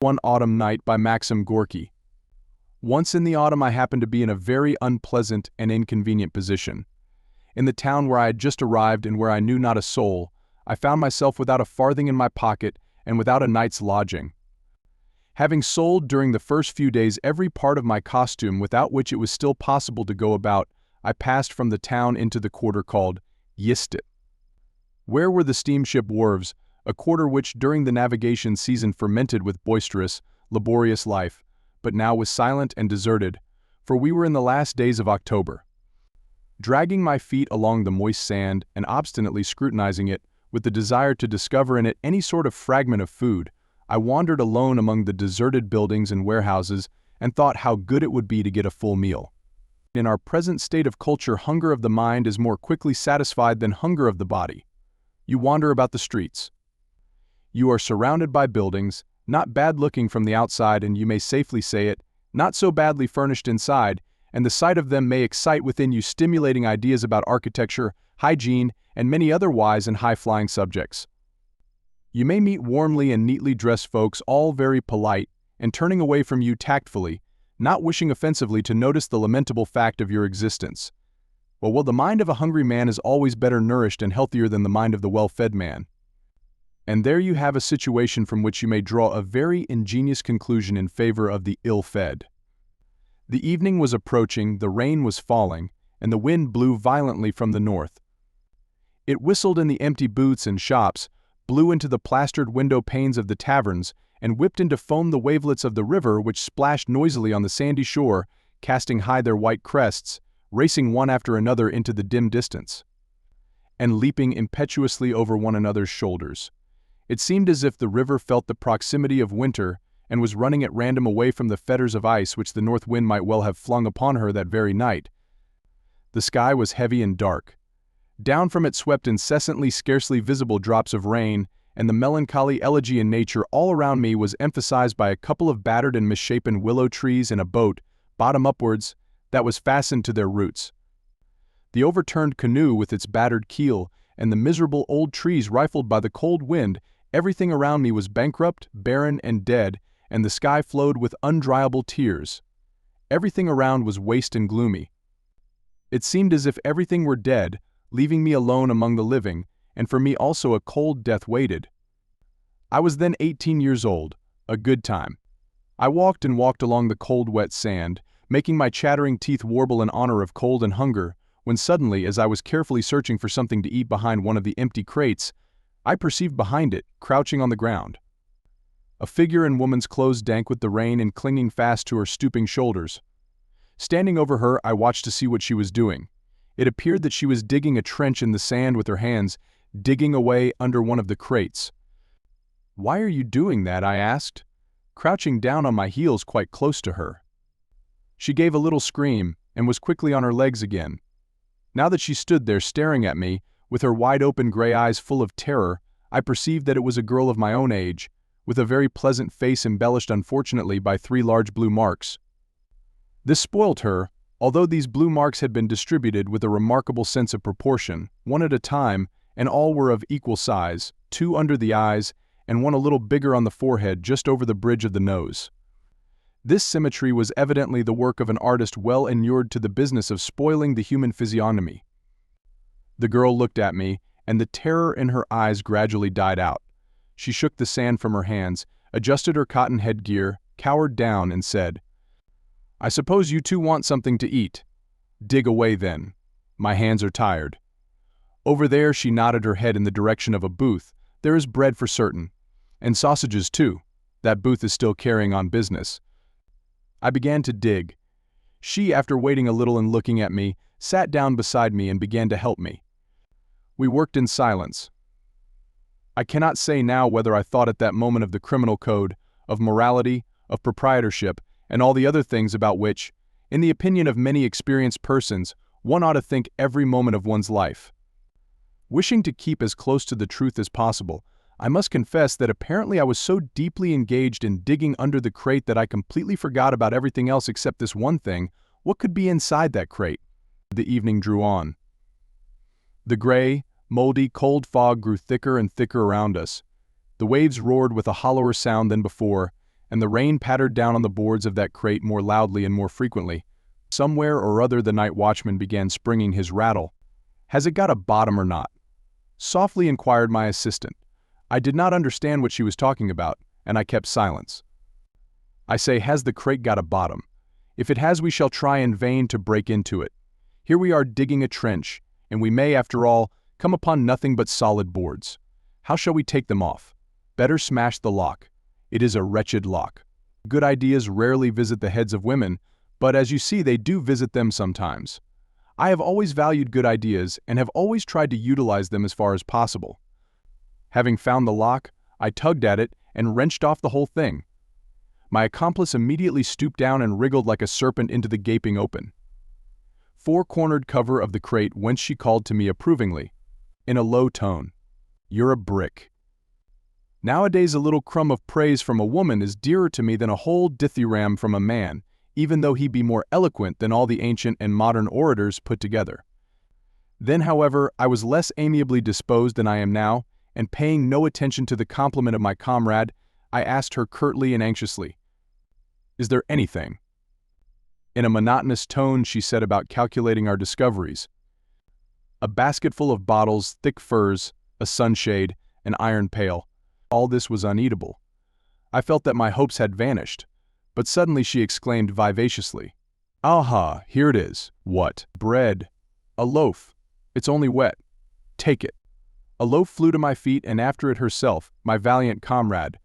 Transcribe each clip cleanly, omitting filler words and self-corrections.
One Autumn Night by Maxim Gorky. Once in the autumn I happened to be in a very unpleasant and inconvenient position. In the town where I had just arrived and where I knew not a soul, I found myself without a farthing in my pocket and without a night's lodging. Having sold during the first few days every part of my costume without which it was still possible to go about, I passed from the town into the quarter called Yistit. Where were the steamship wharves, a quarter which during the navigation season fermented with boisterous, laborious life, but now was silent and deserted, for we were in the last days of October. Dragging my feet along the moist sand and obstinately scrutinizing it, with the desire to discover in it any sort of fragment of food, I wandered alone among the deserted buildings and warehouses and thought how good it would be to get a full meal. In our present state of culture, hunger of the mind is more quickly satisfied than hunger of the body. You wander about the streets. You are surrounded by buildings, not bad-looking from the outside, and you may safely say it, not so badly furnished inside, and the sight of them may excite within you stimulating ideas about architecture, hygiene, and many other wise and high-flying subjects. You may meet warmly and neatly dressed folks, all very polite, and turning away from you tactfully, not wishing offensively to notice the lamentable fact of your existence. Well, the mind of a hungry man is always better nourished and healthier than the mind of the well-fed man. And there you have a situation from which you may draw a very ingenious conclusion in favor of the ill-fed. The evening was approaching, the rain was falling, and the wind blew violently from the north. It whistled in the empty booths and shops, blew into the plastered window panes of the taverns, and whipped into foam the wavelets of the river which splashed noisily on the sandy shore, casting high their white crests, racing one after another into the dim distance, and leaping impetuously over one another's shoulders. It seemed as if the river felt the proximity of winter and was running at random away from the fetters of ice which the north wind might well have flung upon her that very night. The sky was heavy and dark. Down from it swept incessantly scarcely visible drops of rain, and the melancholy elegy in nature all around me was emphasized by a couple of battered and misshapen willow trees and a boat, bottom upwards, that was fastened to their roots. The overturned canoe with its battered keel, and the miserable old trees rifled by the cold wind, everything around me was bankrupt, barren, and dead, and the sky flowed with undryable tears. Everything around was waste and gloomy. It seemed as if everything were dead, leaving me alone among the living, and for me also a cold death waited. I was then 18 years old, a good time. I walked and walked along the cold wet sand, making my chattering teeth warble in honor of cold and hunger, when suddenly, as I was carefully searching for something to eat behind one of the empty crates, I perceived behind it, crouching on the ground, a figure in woman's clothes dank with the rain and clinging fast to her stooping shoulders. Standing over her, I watched to see what she was doing. It appeared that she was digging a trench in the sand with her hands, digging away under one of the crates. "Why are you doing that?" I asked, crouching down on my heels quite close to her. She gave a little scream and was quickly on her legs again. Now that she stood there staring at me, with her wide-open gray eyes full of terror, I perceived that it was a girl of my own age, with a very pleasant face embellished unfortunately by 3 large blue marks. This spoilt her, although these blue marks had been distributed with a remarkable sense of proportion, one at a time, and all were of equal size, 2 under the eyes, and one a little bigger on the forehead just over the bridge of the nose. This symmetry was evidently the work of an artist well inured to the business of spoiling the human physiognomy. The girl looked at me, and the terror in her eyes gradually died out. She shook the sand from her hands, adjusted her cotton headgear, cowered down, and said, "I suppose you two want something to eat. Dig away then. My hands are tired. Over there," she nodded her head in the direction of a booth, "there is bread for certain. And sausages too. That booth is still carrying on business." I began to dig. She, after waiting a little and looking at me, sat down beside me and began to help me. We worked in silence. I cannot say now whether I thought at that moment of the criminal code, of morality, of proprietorship, and all the other things about which, in the opinion of many experienced persons, one ought to think every moment of one's life. Wishing to keep as close to the truth as possible, I must confess that apparently I was so deeply engaged in digging under the crate that I completely forgot about everything else except this one thing: what could be inside that crate? The evening drew on. The gray, moldy, cold fog grew thicker and thicker around us. The waves roared with a hollower sound than before, and the rain pattered down on the boards of that crate more loudly and more frequently. Somewhere or other the night watchman began springing his rattle. "Has it got a bottom or not?" softly inquired my assistant. I did not understand what she was talking about, and I kept silence. "I say, has the crate got a bottom? If it has, we shall try in vain to break into it. Here we are digging a trench, and we may, after all, come upon nothing but solid boards. How shall we take them off? Better smash the lock. It is a wretched lock." Good ideas rarely visit the heads of women, but as you see, they do visit them sometimes. I have always valued good ideas and have always tried to utilize them as far as possible. Having found the lock, I tugged at it and wrenched off the whole thing. My accomplice immediately stooped down and wriggled like a serpent into the gaping open. Four-cornered cover of the crate, whence she called to me approvingly, in a low tone, "You're a brick." Nowadays a little crumb of praise from a woman is dearer to me than a whole dithyramb from a man, even though he be more eloquent than all the ancient and modern orators put together. Then, however, I was less amiably disposed than I am now, and paying no attention to the compliment of my comrade, I asked her curtly and anxiously, "Is there anything?" In a monotonous tone she said about calculating our discoveries. A basketful of bottles, thick furs, a sunshade, an iron pail. All this was uneatable. I felt that my hopes had vanished, but suddenly she exclaimed vivaciously, "Aha, here it is." "What?" "Bread. A loaf. It's only wet. Take it." A loaf flew to my feet, and after it herself, my valiant comrade.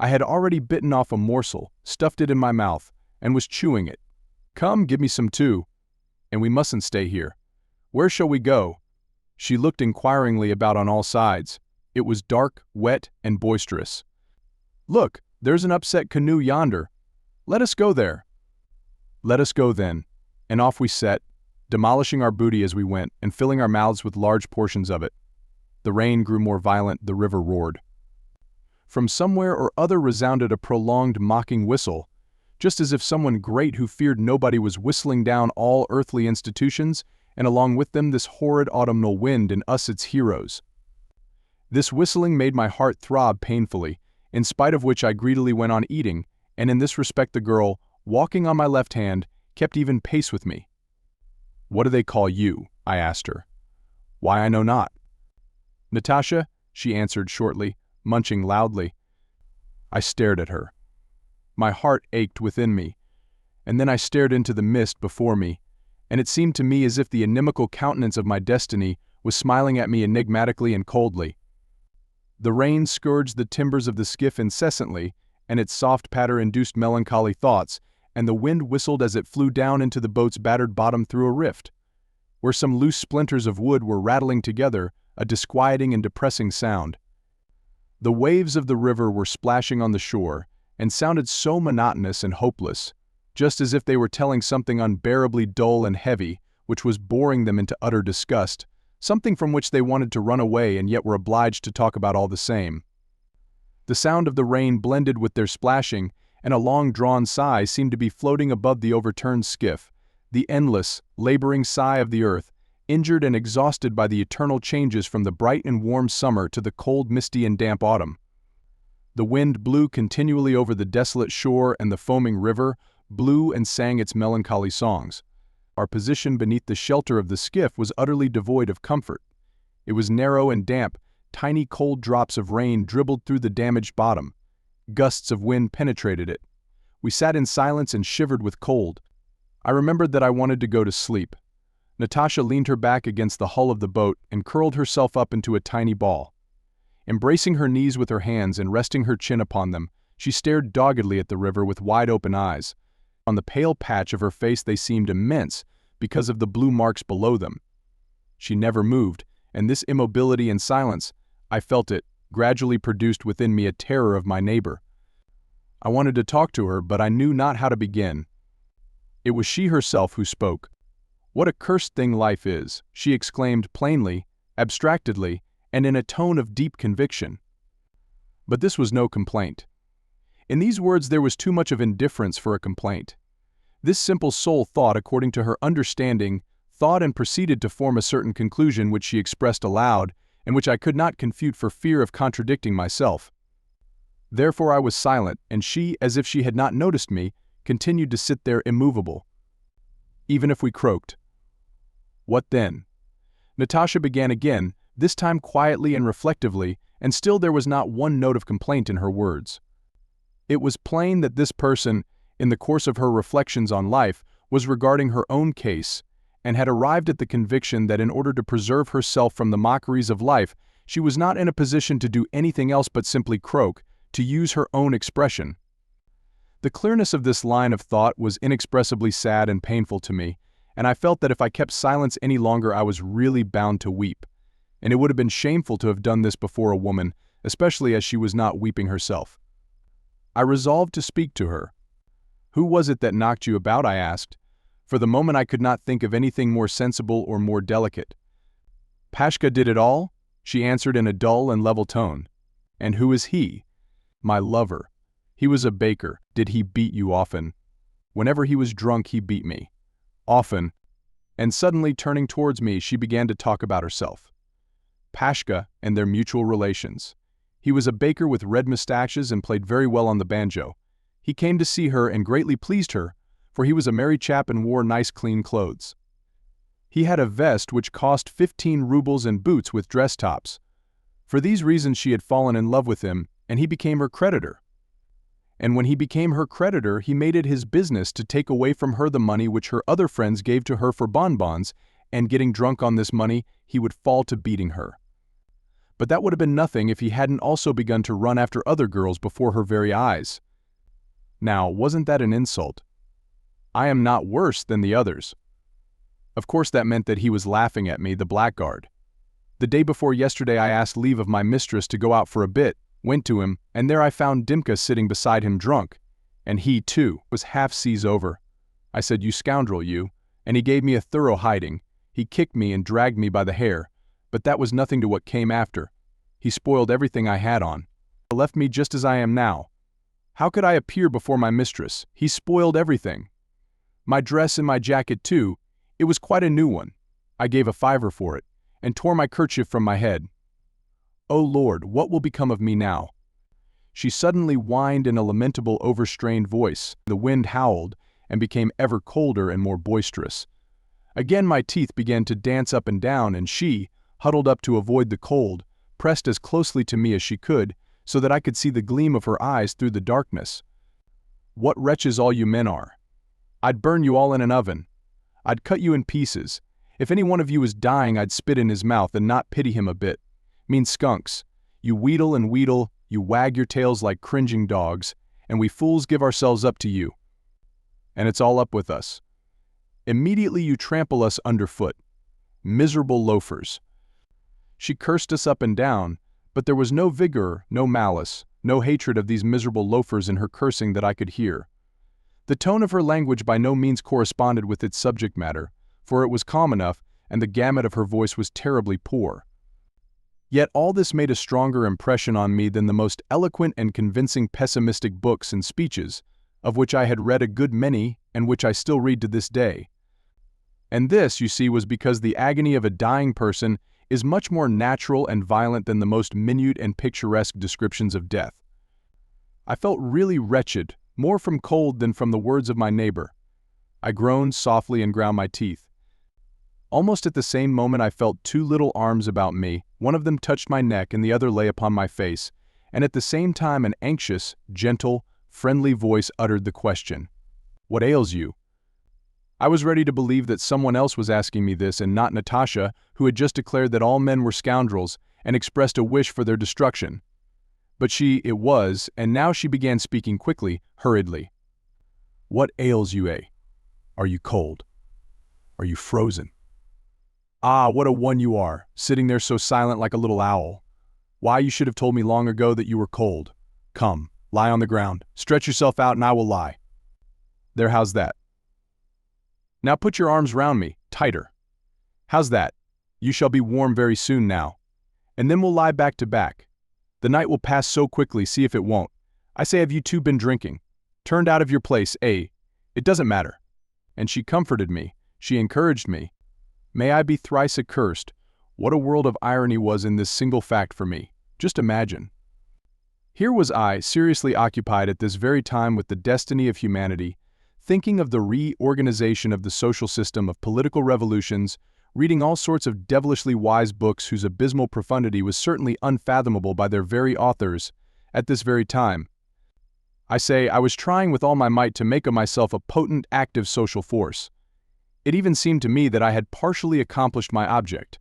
I had already bitten off a morsel, stuffed it in my mouth, and was chewing it. "Come, give me some too. And we mustn't stay here. Where shall we go?" She looked inquiringly about on all sides. It was dark, wet, and boisterous. "Look, there's an upset canoe yonder. Let us go there." "Let us go then." And off we set, demolishing our booty as we went, and filling our mouths with large portions of it. The rain grew more violent, the river roared. From somewhere or other resounded a prolonged mocking whistle, just as if someone great who feared nobody was whistling down all earthly institutions, and along with them this horrid autumnal wind and us its heroes. This whistling made my heart throb painfully, in spite of which I greedily went on eating, and in this respect the girl, walking on my left hand, kept even pace with me. "What do they call you?" I asked her. "Why, I know not." "Natasha," she answered shortly, munching loudly. I stared at her. My heart ached within me, and then I stared into the mist before me, and it seemed to me as if the inimical countenance of my destiny was smiling at me enigmatically and coldly. The rain scourged the timbers of the skiff incessantly, and its soft patter induced melancholy thoughts, and the wind whistled as it flew down into the boat's battered bottom through a rift, where some loose splinters of wood were rattling together, a disquieting and depressing sound. The waves of the river were splashing on the shore, and sounded so monotonous and hopeless, just as if they were telling something unbearably dull and heavy, which was boring them into utter disgust, something from which they wanted to run away and yet were obliged to talk about all the same. The sound of the rain blended with their splashing, and a long-drawn sigh seemed to be floating above the overturned skiff, the endless, laboring sigh of the earth, injured and exhausted by the eternal changes from the bright and warm summer to the cold, misty, and damp autumn. The wind blew continually over the desolate shore, and the foaming river blew and sang its melancholy songs. Our position beneath the shelter of the skiff was utterly devoid of comfort. It was narrow and damp, tiny cold drops of rain dribbled through the damaged bottom. Gusts of wind penetrated it. We sat in silence and shivered with cold. I remembered that I wanted to go to sleep. Natasha leaned her back against the hull of the boat and curled herself up into a tiny ball. Embracing her knees with her hands and resting her chin upon them, she stared doggedly at the river with wide-open eyes. On the pale patch of her face they seemed immense because of the blue marks below them. She never moved, and this immobility and silence, I felt it, gradually produced within me a terror of my neighbor. I wanted to talk to her, but I knew not how to begin. It was she herself who spoke. "What a cursed thing life is," she exclaimed plainly, abstractedly, and in a tone of deep conviction. But this was no complaint. In these words there was too much of indifference for a complaint. This simple soul thought according to her understanding, thought and proceeded to form a certain conclusion which she expressed aloud, and which I could not confute for fear of contradicting myself. Therefore I was silent, and she, as if she had not noticed me, continued to sit there immovable. Even if we croaked. What then? Natasha began again, this time quietly and reflectively, and still there was not one note of complaint in her words. It was plain that this person, in the course of her reflections on life, was regarding her own case, and had arrived at the conviction that in order to preserve herself from the mockeries of life, she was not in a position to do anything else but simply croak, to use her own expression. The clearness of this line of thought was inexpressibly sad and painful to me, and I felt that if I kept silence any longer I was really bound to weep, and it would have been shameful to have done this before a woman, especially as she was not weeping herself. I resolved to speak to her. "Who was it that knocked you about?" I asked. For the moment I could not think of anything more sensible or more delicate. "Pashka did it all," she answered in a dull and level tone. "And who is he?" "My lover. He was a baker." "Did he beat you often?" "Whenever he was drunk he beat me." "Often." And suddenly turning towards me she began to talk about herself. Pashka and their mutual relations. He was a baker with red mustaches and played very well on the banjo. He came to see her and greatly pleased her, for he was a merry chap and wore nice clean clothes. He had a vest which cost 15 rubles and boots with dress tops. For these reasons she had fallen in love with him, and he became her creditor. And when he became her creditor, he made it his business to take away from her the money which her other friends gave to her for bonbons, and getting drunk on this money, he would fall to beating her. But that would have been nothing if he hadn't also begun to run after other girls before her very eyes. Now, wasn't that an insult? I am not worse than the others. Of course that meant that he was laughing at me, the blackguard. The day before yesterday I asked leave of my mistress to go out for a bit, went to him, and there I found Dimka sitting beside him drunk, and he, too, was half seas over. I said, "You scoundrel, you," and he gave me a thorough hiding. He kicked me and dragged me by the hair, but that was nothing to what came after. He spoiled everything I had on. He left me just as I am now. How could I appear before my mistress? He spoiled everything. My dress and my jacket, too, it was quite a new one. I gave a fiver for it, and tore my kerchief from my head. Oh Lord, what will become of me now? She suddenly whined in a lamentable overstrained voice. The wind howled, and became ever colder and more boisterous. Again my teeth began to dance up and down, and she, huddled up to avoid the cold, pressed as closely to me as she could, so that I could see the gleam of her eyes through the darkness. "What wretches all you men are! I'd burn you all in an oven. I'd cut you in pieces. If any one of you was dying I'd spit in his mouth and not pity him a bit. Mean skunks, you wheedle and wheedle, you wag your tails like cringing dogs, and we fools give ourselves up to you. And it's all up with us. Immediately you trample us underfoot. Miserable loafers." She cursed us up and down, but there was no vigor, no malice, no hatred of these miserable loafers in her cursing that I could hear. The tone of her language by no means corresponded with its subject matter, for it was calm enough, and the gamut of her voice was terribly poor. Yet all this made a stronger impression on me than the most eloquent and convincing pessimistic books and speeches, of which I had read a good many and which I still read to this day. And this, you see, was because the agony of a dying person is much more natural and violent than the most minute and picturesque descriptions of death. I felt really wretched, more from cold than from the words of my neighbor. I groaned softly and ground my teeth. Almost at the same moment I felt two little arms about me, one of them touched my neck and the other lay upon my face, and at the same time an anxious, gentle, friendly voice uttered the question, "What ails you?" I was ready to believe that someone else was asking me this and not Natasha, who had just declared that all men were scoundrels and expressed a wish for their destruction. But she it was, and now she began speaking quickly, hurriedly. "What ails you, eh? Are you cold? Are you frozen? Ah, what a one you are, sitting there so silent like a little owl. Why, you should have told me long ago that you were cold. Come, lie on the ground, stretch yourself out and I will lie. There, how's that? Now put your arms round me, tighter. How's that? You shall be warm very soon now. And then we'll lie back to back. The night will pass so quickly, see if it won't. I say, have you two been drinking? Turned out of your place, eh? It doesn't matter." And she comforted me, she encouraged me. May I be thrice accursed, what a world of irony was in this single fact for me. Just imagine. Here was I, seriously occupied at this very time with the destiny of humanity, thinking of the reorganization of the social system, of political revolutions, reading all sorts of devilishly wise books whose abysmal profundity was certainly unfathomable by their very authors, at this very time. I say, I was trying with all my might to make of myself a potent, active social force. It even seemed to me that I had partially accomplished my object.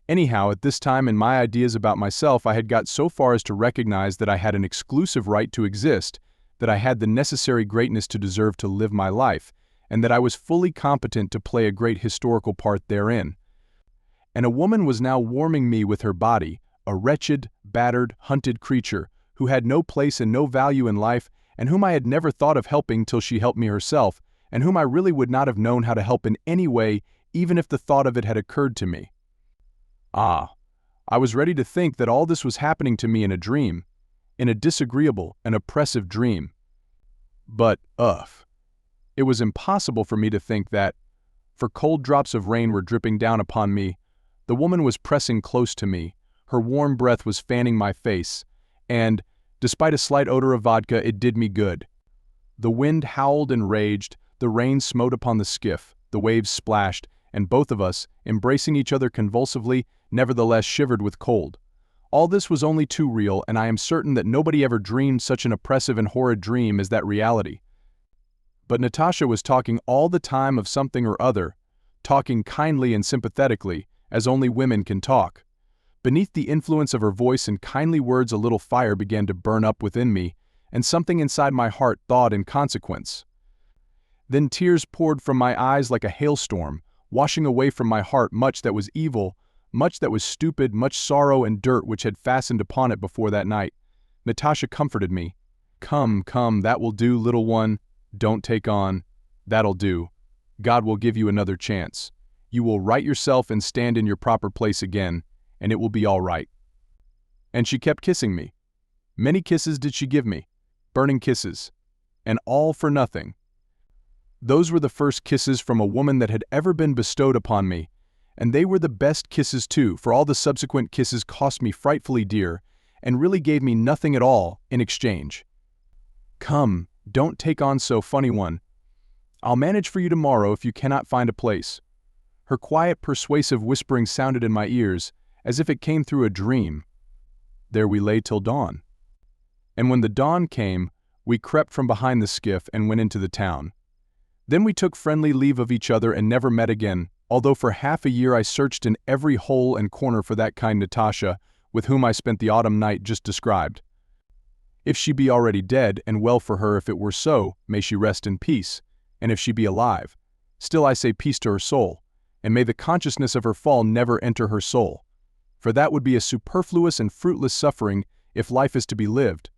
Anyhow, at this time in my ideas about myself, I had got so far as to recognize that I had an exclusive right to exist, that I had the necessary greatness to deserve to live my life, and that I was fully competent to play a great historical part therein. And a woman was now warming me with her body, a wretched, battered, hunted creature, who had no place and no value in life, and whom I had never thought of helping till she helped me herself, and whom I really would not have known how to help in any way, even if the thought of it had occurred to me. Ah, I was ready to think that all this was happening to me in a dream, in a disagreeable and oppressive dream. But, it was impossible for me to think that, for cold drops of rain were dripping down upon me, the woman was pressing close to me, her warm breath was fanning my face, and, despite a slight odor of vodka, it did me good. The wind howled and raged, the rain smote upon the skiff, the waves splashed, and both of us, embracing each other convulsively, nevertheless shivered with cold. All this was only too real, and I am certain that nobody ever dreamed such an oppressive and horrid dream as that reality. But Natasha was talking all the time of something or other, talking kindly and sympathetically, as only women can talk. Beneath the influence of her voice and kindly words, a little fire began to burn up within me, and something inside my heart thawed in consequence. Then tears poured from my eyes like a hailstorm, washing away from my heart much that was evil, much that was stupid, much sorrow and dirt which had fastened upon it before that night. Natasha comforted me. "Come, come, that will do, little one. Don't take on. That'll do. God will give you another chance. You will right yourself and stand in your proper place again, and it will be all right." And she kept kissing me. Many kisses did she give me, burning kisses, and all for nothing. Those were the first kisses from a woman that had ever been bestowed upon me, and they were the best kisses too, for all the subsequent kisses cost me frightfully dear, and really gave me nothing at all in exchange. "Come, don't take on so, funny one. I'll manage for you tomorrow if you cannot find a place." Her quiet, persuasive whispering sounded in my ears, as if it came through a dream. There we lay till dawn. And when the dawn came, we crept from behind the skiff and went into the town. Then we took friendly leave of each other and never met again, although for half a year I searched in every hole and corner for that kind Natasha, with whom I spent the autumn night just described. If she be already dead, and well for her if it were so, may she rest in peace, and if she be alive, still I say peace to her soul, and may the consciousness of her fall never enter her soul, for that would be a superfluous and fruitless suffering if life is to be lived,